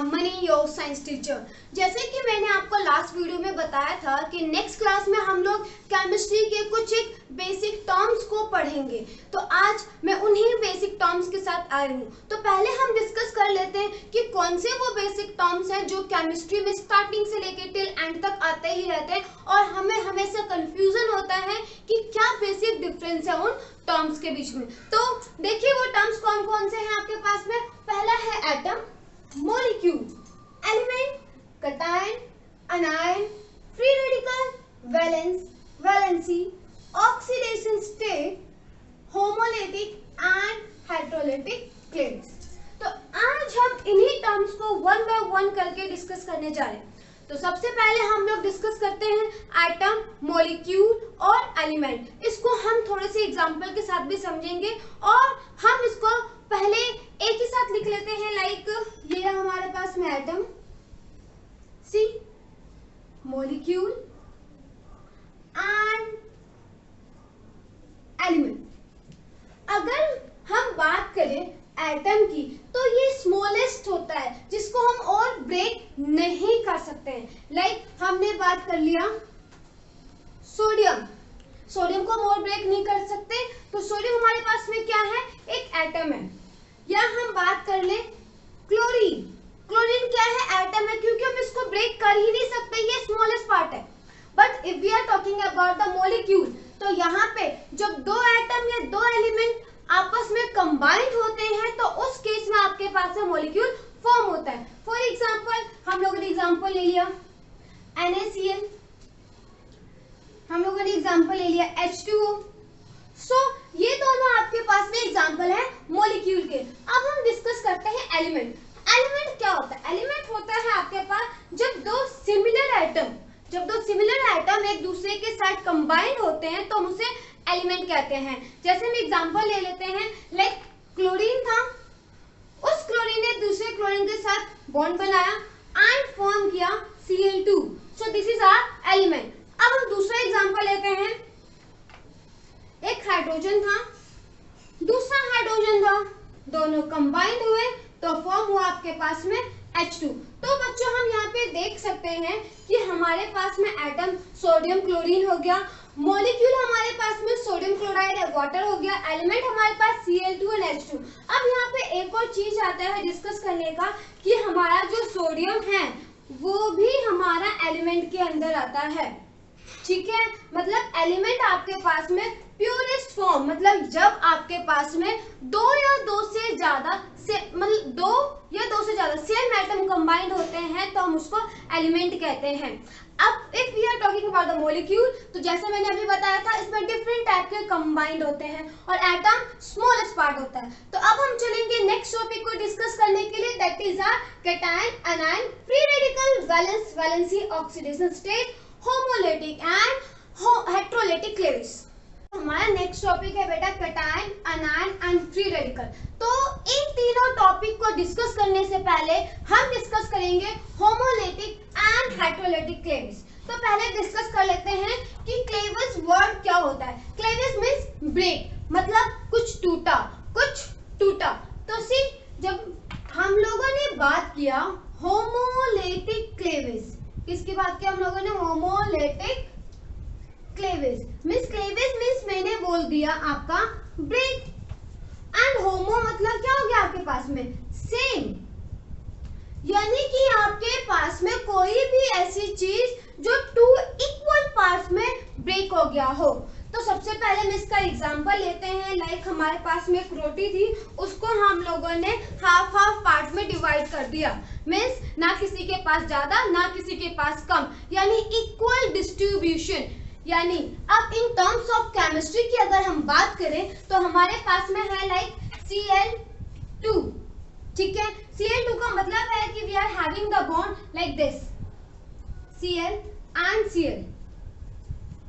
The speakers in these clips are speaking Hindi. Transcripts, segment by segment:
Money your science teacher. जैसे कि मैंने आपको लास्ट वीडियो में बताया था कि नेक्स्ट क्लास में हम लोग केमिस्ट्री के कुछ एक बेसिक टर्म्स को पढ़ेंगे, तो आज मैं उन्हीं बेसिक टर्म्स के साथ आई हूँ। तो पहले हम डिस्कस कर लेते हैं कि कौन से वो बेसिक टर्म्स हैं जो केमिस्ट्री में स्टार्टिंग से लेकर टिल एंड तक आते ही रहते हैं और हमें हमेशा कंफ्यूजन होता है कि क्या बेसिक डिफरेंस है उन टर्म्स के बीच में। तो देखिए वो टर्म्स कौन कौन से हैं आपके पास में। पहला है atom, molecule, element, cation, anion, free radical, valence, valency, oxidation state, homolytic and hydrolytic cleaves. तो आज हम इन्हीं टर्म्स को वन बाय वन करके डिस्कस करने जा रहे हैं। तो सबसे पहले हम लोग डिस्कस करते हैं एटम, मॉलिक्यूल और एलिमेंट। इसको हम थोड़े से एग्जांपल के साथ भी समझेंगे और हम इसको पहले एक ही साथ लिख लेते हैं। लाइक ये हमारे पास में atom, C, molecule and element. अगर हम बात करें एटम की तो ये स्मॉलेस्ट होता है जिसको हम और ब्रेक नहीं कर सकते हैं। लाइक हमने बात कर लिया सोडियम, सोडियम को हम और ब्रेक नहीं कर सकते, तो सोडियम हमारे पास में क्या है, एक एटम है। या हम बात कर ले क्लोरीन, क्लोरीन क्या है, एटम है, क्योंकि हम इसको ब्रेक कर ही नहीं सकते, ये स्मॉलेस्ट पार्ट है। But if we are talking about the molecule, तो यहाँ पे जब दो एटम या दो एलिमेंट आपस में कंबाइंड होते हैं तो उस केस में आपके पास में मॉलिक्यूल फॉर्म होता है। फॉर एग्जांपल हम लोगों ने एग्जांपल ले लिया NaCl, हम लोगों ने एग्जांपल ले लिया H2O। सो ये दोनों आपके पास में एग्जांपल है मॉलिक्यूल के। अब हम डिस्कस करते हैं एलिमेंट। एलिमेंट क्या होता है, एलिमेंट होता है आपके पास जब दो सिमिलर एटम एक दूसरे के साथ कंबाइंड होते हैं तो हम उसे एलिमेंट कहते हैं। जैसे हम एग्जांपल ले लेते हैं, लाइक क्लोरीन था, उस क्लोरीन ने दूसरे क्लोरीन के साथ बॉन्ड बनाया एंड फॉर्म किया Cl2, so this is our element. अब हम दूसरा एग्जांपल लेते हैं, एक हाइड्रोजन था, दूसरा हाइड्रोजन था, दोनों कंबाइंड हुए तो फॉर्म हुआ आपके पास में H2। तो बच्चों हम यहाँ पे देख सकते हैं कि हमारे पास में एटम सोडियम क्लोरीन हो गया, मॉलिक्यूल हमारे पास में सोडियम क्लोराइड है, वाटर हो गया, एलिमेंट हमारे पास Cl2 और H2। अब यहाँ पे एक और चीज आता है डिस्कस करने का कि हमारा जो सोडियम है वो भी हमारा एलिमेंट के अंदर आता है। ठीक है, मतलब एलिमेंट आपके पास में प्योरेस्ट फॉर्म, मतलब जब आपके पास में दो या दो से ज्यादा सेम एटम कंबाइंड होते हैं तो हम उसको एलिमेंट कहते हैं। अब if we are talking about the molecule, तो जैसे मैंने अभी बताया था इसमें डिफरेंट टाइप के कंबाइंड होते हैं और एटम स्मॉलेस्ट पार्ट होता है। तो अब हम चलेंगे नेक्स्ट टॉपिक को डिस्कस करने के लिए, that is our cation, anion, free radical, valence, valency, oxidation state, homolytic and heterolytic cleaves. हमारा नेक्स्ट टॉपिक है बेटा cation, anion and free radical. तो इन तीनों टॉपिक को डिस्कस करने से पहले हम डिस्कस करेंगे होमोलिटिक एंड हेटेरोलिटिक क्लेव्स। तो पहले डिस्कस कर लेते हैं कि क्लेव्स वर्ड क्या होता है। क्लेव्स मींस ब्रेक, मतलब कुछ टूटा। तो सी जब हम लोगों ने बात किया होमोलिटिक क्लेव्स, किसकी बात की हम लोगों ने, होमोलिटिक क्लेव्स मींस मैंने बोल दिया आपका ब्रेक, एंड होमो मतलब क्या हो गया आपके पास में, सेम, यानी कि आपके पास में कोई भी ऐसी चीज जो टू इक्वल पार्ट्स में ब्रेक हो गया हो। तो सबसे पहले हम इसका एग्जांपल लेते हैं, लाइक हमारे पास में एक रोटी थी, उसको हम लोगों ने हाफ पार्ट में डिवाइड कर दिया, मींस ना किसी के पास ज्यादा ना किसी के पास कम, यानी इक्वल डिस्ट्रीब्यूशन। यानी अब इन टर्म्स ऑफ केमिस्ट्री की अगर हम बात करें तो हमारे पास में है लाइक Cl2, ठीक है। Cl2 का मतलब है कि we are having the bond like this, Cl and Cl,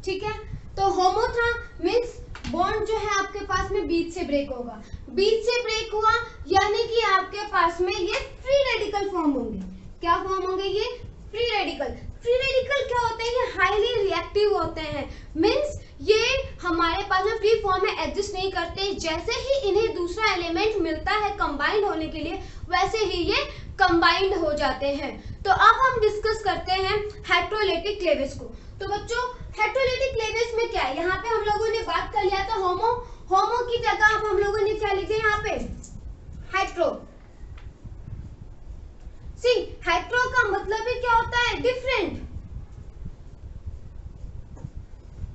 ठीक है। तो होमो था मींस बॉन्ड जो है आपके पास में बीच से ब्रेक होगा, बीच से ब्रेक हुआ यानी कि आपके पास में ये फ्री रेडिकल फॉर्म होंगे। क्या फॉर्म होंगे ये, फ्री रेडिकल। फ्री रेडिकल क्या होते हैं, ये हाईली रिएक्टिव होते हैं, मींस ये हमारे पास में फ्री फॉर्म में एग्जिस्ट नहीं करते। जैसे ही इन्हें दूसरा एलिमेंट मिलता है कंबाइंड होने के लिए, वैसे ही ये कंबाइंड हो जाते हैं। तो अब हम डिस्कस करते हैं हेटेरोलिटिक क्लेवेज को। तो बच्चों हेटेरोलिटिक क्लेवेज में क्या है, यहाँ पे हम लोगों ने बात कर लिया था होमो की जगह अब हम लोगों ने क्या लिखे यहाँ पे हेट्रो। सी हेट्रो का मतलब ही क्या होता है, डिफरेंट।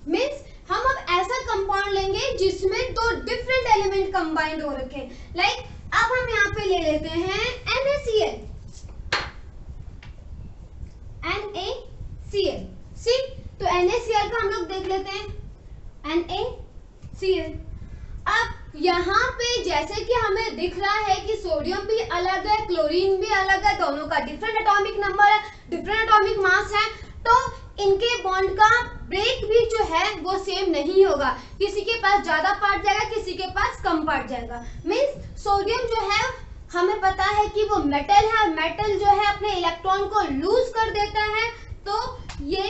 मीन्स हम अब ऐसा कंपाउंड लेंगे जिसमें दो डिफरेंट एलिमेंट कंबाइंड हो रखे हैं। लाइक अब हम यहाँ पे ले लेते हैं NaCl। सी तो NaCl का हम लोग देख लेते हैं NaCl। अब यहाँ पे जैसे कि हमें दिख रहा है कि सोडियम भी अलग है, क्लोरीन भी अलग है, दोनों का डिफरेंट एटॉमिक नंबर है, डिफरेंट एटॉमिक मास है, तो इनके बॉन्ड का ब्रेक भी जो है वो सेम नहीं होगा। किसी के पास ज्यादा पार्ट जाएगा, किसी के पास कम पार्ट जाएगा। मीन्स सोडियम जो है हमें पता है कि वो मेटल है, मेटल जो है अपने इलेक्ट्रॉन को लूज कर देता है, तो ये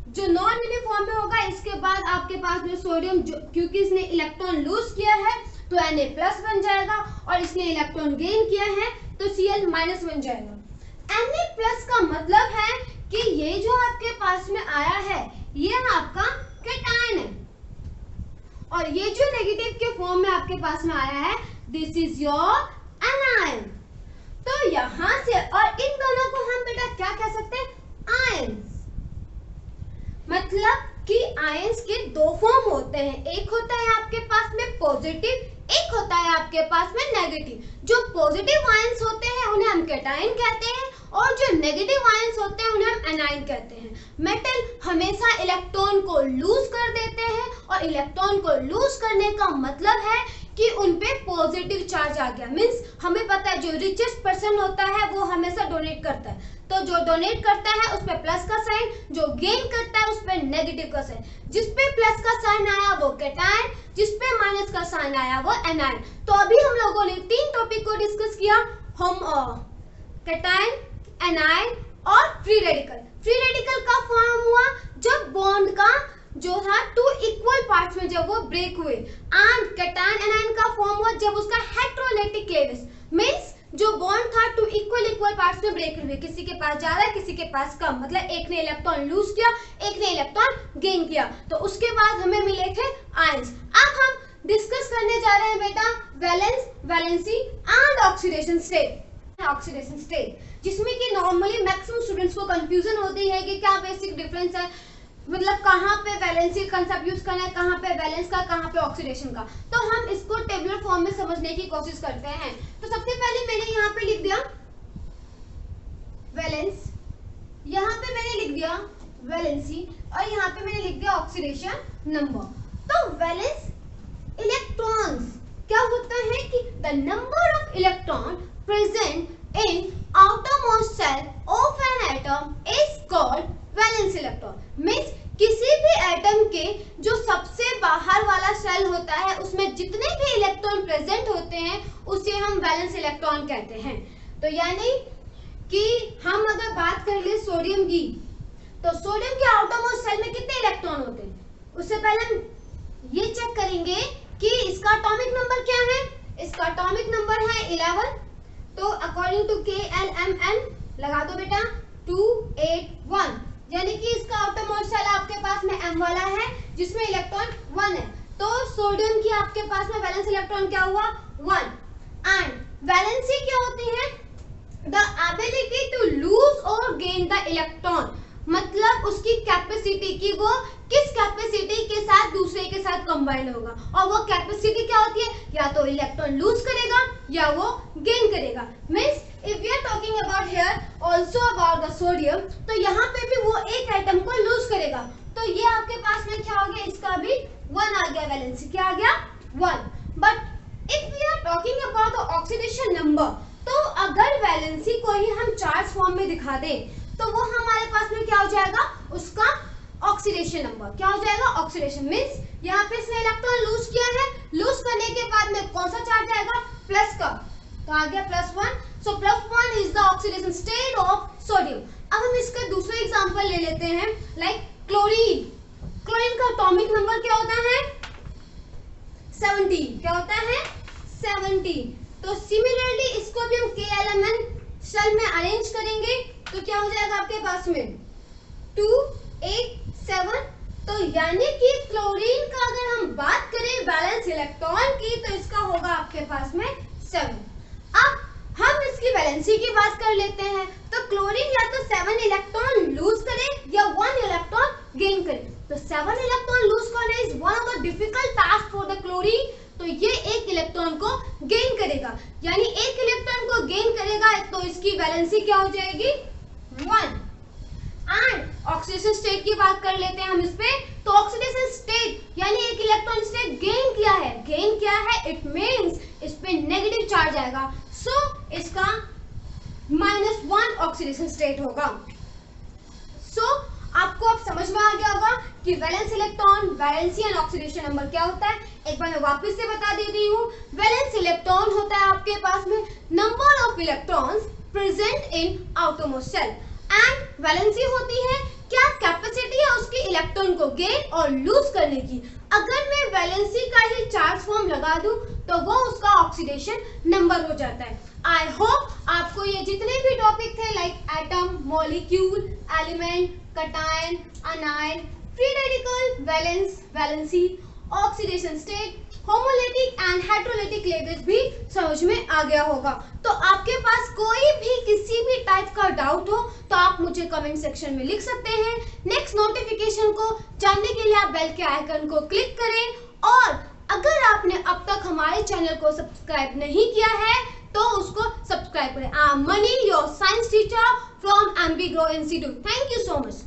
जो नॉन यूनिफॉर्म में होगा, इसके बाद आपके पास में सोडियम क्योंकि इसने इलेक्ट्रॉन लूज किया है तो Na+ बन जाएगा, और इसने इलेक्ट्रॉन गेन किया है तो Cl- बन जाएगा। Na+ का मतलब है कि ये जो आपके पास में आया है ये आपका कैटायन है, और ये जो नेगेटिव के फॉर्म में आपके पास में आया है दिस इज योर एनायन। तो यहां से और इन दोनों को हम बेटा क्या कह सकते हैं, आयंस। मतलब कि आयंस के दो फॉर्म होते हैं, एक होता है आपके पास में पॉजिटिव, एक होता है आपके पास में नेगेटिव। जो पॉजिटिव आयंस होते हैं उन्हें हम कैटायन कहते हैं, और जो नेगेटिव आयंस होते हैं उन्हें हम एनायन कहते हैं। मेटल हमेशा इलेक्ट्रॉन को लूज कर देते हैं, और इलेक्ट्रॉन को लूज करने का मतलब है कि उन पे पॉजिटिव चार्ज आ गया। मींस हमें पता है जो रिचेस्ट पर्सन होता है वो हमेशा डोनेट करता है, तो जो डोनेट करता है उस पे प्लस का साइन, जो गेन करता है उस पे नेगेटिव का साइन। जिस पे प्लस का साइन आया वो कैटायन, जिस पे माइनस का साइन आया वो एनायन। तो अभी हम लोगों ने तीन टॉपिक को डिस्कस किया, कैटायन, एनायन और फ्री रेडिकल। फ्री रेडिकल का फॉर्म हुआ जब बॉन्ड का जो था टू इक्वल पार्ट्स में जब वो ब्रेक हुए, एंड कैटायन एनायन का फॉर्म हुआ जब उसका हेटेरोलिटिक क्लेवेज मींस जो बॉन्ड था टू इक्वल पार्ट्स में ब्रेक हुए, किसी के पास ज्यादा किसी के पास कम, मतलब एक ने इलेक्ट्रॉन लूज किया, एक ने इलेक्ट्रॉन गेन किया। तो उसके बाद हमें मिले थे आयंस। अब हम डिस्कस करने जा रहे हैं बेटा valence, valency and oxidation state. Oxidation state जिसमें कि नॉर्मली मैक्सिमम स्टूडेंट्स को कंफ्यूजन होती है कि क्या बेसिक डिफरेंस है, मतलब कहाँ पे वैलेंसी कंसेप्ट यूज करना है, कहाँ पे वैलेंस का, कहाँ पे ऑक्सीडेशन का। तो हम इसको टेबुलर फॉर्म में समझने की कोशिश करते हैं। तो सबसे पहले मैंने यहाँ पे लिख दिया वैलेंस, यहाँ पे मैंने लिख दिया वैलेंसी, और यहाँ पे मैंने लिख दिया ऑक्सीडेशन नंबर। तो वैलेंस इलेक्ट्रॉन्स क्या होता है कि the number of electron present in outermost cell of an atom is called valence electron. Means किसी भी एटम के जो सबसे बाहर वाला सेल होता है उसमें जितने भी इलेक्ट्रॉन प्रेजेंट होते हैं उसे हम वैलेंस इलेक्ट्रॉन कहते हैं। तो यानी कि हम अगर बात कर ले सोडियम की, तो सोडियम के आउटरमोस्ट सेल में कितने इलेक्ट्रॉन होते हैं, उससे पहले हम ये चेक करेंगे कि इसका एटॉमिक नंबर क्या है। इसका एटॉमिक नंबर है 11। तो अकॉर्डिंग टू KLMN लगा दो बेटा 281, यानी कि इसका आउटरमोस्ट सेल आपके पास में M वाला है जिसमें इलेक्ट्रॉन 1 है। तो सोडियम की आपके पास में वैलेंस इलेक्ट्रॉन क्या हुआ 1। एंड वैलेंसी क्या होती है, द एबिलिटी टू लूज और गेन द इलेक्ट्रॉन, मतलब उसकी कैपेसिटी की वो किस कैपेसिटी के साथ दूसरे के साथ कंबाइन होगा, और वो कैपेसिटी क्या होती है, या तो इलेक्ट्रॉन लूज करेगा या वो गेन करेगा। Means if we are talking about here also about the sodium, तो यहाँ पे भी वो एक एटम को लूज करेगा, तो ये आपके पास में क्या हो गया, इसका भी 1 आ गया, वैलेंसी क्या आ गया 1। But if we are talking about the oxidation number, तो अगर वैलेंसी को ही हम चार्ज फॉर्म में दिखा दें तो वो हमारे पास में क्या हो जाएगा, उसका ऑक्सीडेशन नंबर क्या हो जाएगा, ऑक्सीडेशन। मींस यहाँ पे इसने इलेक्ट्रॉन लूज किया है, लूज करने के बाद में कौन सा चार्ज आएगा, प्लस का, तो आ गया +1। सो +1 is the oxidation state of sodium. अब हम इसका दूसरा एग्जांपल ले लेते हैं, लाइक क्लोरीन। क्लोरीन का एटॉमिक नंबर क्या होता है 17, क्या होता है 17। तो सिमिलरली इसको भी हम KLMN सेल में अरेंज करेंगे तो क्या हो जाएगा आपके पास में 2 8 7। तो यानी कि क्लोरीन का अगर हम बात करें वैलेंस इलेक्ट्रॉन की तो इसका होगा आपके पास में 7। अब हम इसकी वैलेंसी की बात कर लेते हैं। तो क्लोरीन या तो 7 इलेक्ट्रॉन लूज करे या 1 इलेक्ट्रॉन गेन करे। तो 7 इलेक्ट्रॉन लूज करना is one of the difficult task for the chlorine. तो ये एक इलेक्ट्रॉन को गेन करेगा, यानी एक इलेक्ट्रॉन को गेन करेगा तो इसकी वैलेंसी क्या हो जाएगी 1। एंड ऑक्सीडेशन स्टेट की बात कर लेते हैं हम इस पे। तो ऑक्सीडेशन स्टेट यानी एक इलेक्ट्रॉन इसने गेन किया है इट मींस इस पे नेगेटिव चार्ज आएगा। सो इसका -1 ऑक्सीडेशन स्टेट होगा। सो आपको अब समझ में आ गया होगा कि valence electron, valency and oxidation number क्या होता है। एक बार मैं वापस से बता देती हूँ। वैलेंस इलेक्ट्रॉन होता है आपके पास में number of electrons present in outermost cell and valency होती है क्या कैपेसिटी है उसकी इलेक्ट्रॉन को गेन और लूज करने की। अगर मैं वैलेंसी का ही चार्ज फॉर्म लगा दूं तो वो उसका ऑक्सीडेशन नंबर हो जाता है। आई होप आपको ये जितने भी टॉपिक थे like atom, molecule, element, cation, अनायन, free radical, valence, valency, oxidation state, homolytic and heterolytic levels भी समझ में आ गया होगा। तो आपके पास कोई भी किसी भी टाइप का डाउट हो तो आप मुझे कमेंट सेक्शन में लिख सकते हैं। नेक्स्ट नोटिफिकेशन को जानने के लिए आप बेल के आइकन को क्लिक करें और अगर आपने अब तक हमारे चैनल को सब्सक्राइब नहीं किया है तो उसको सब्सक्राइब करें। I am money, your science teacher from MB grow institute. Thank you so much.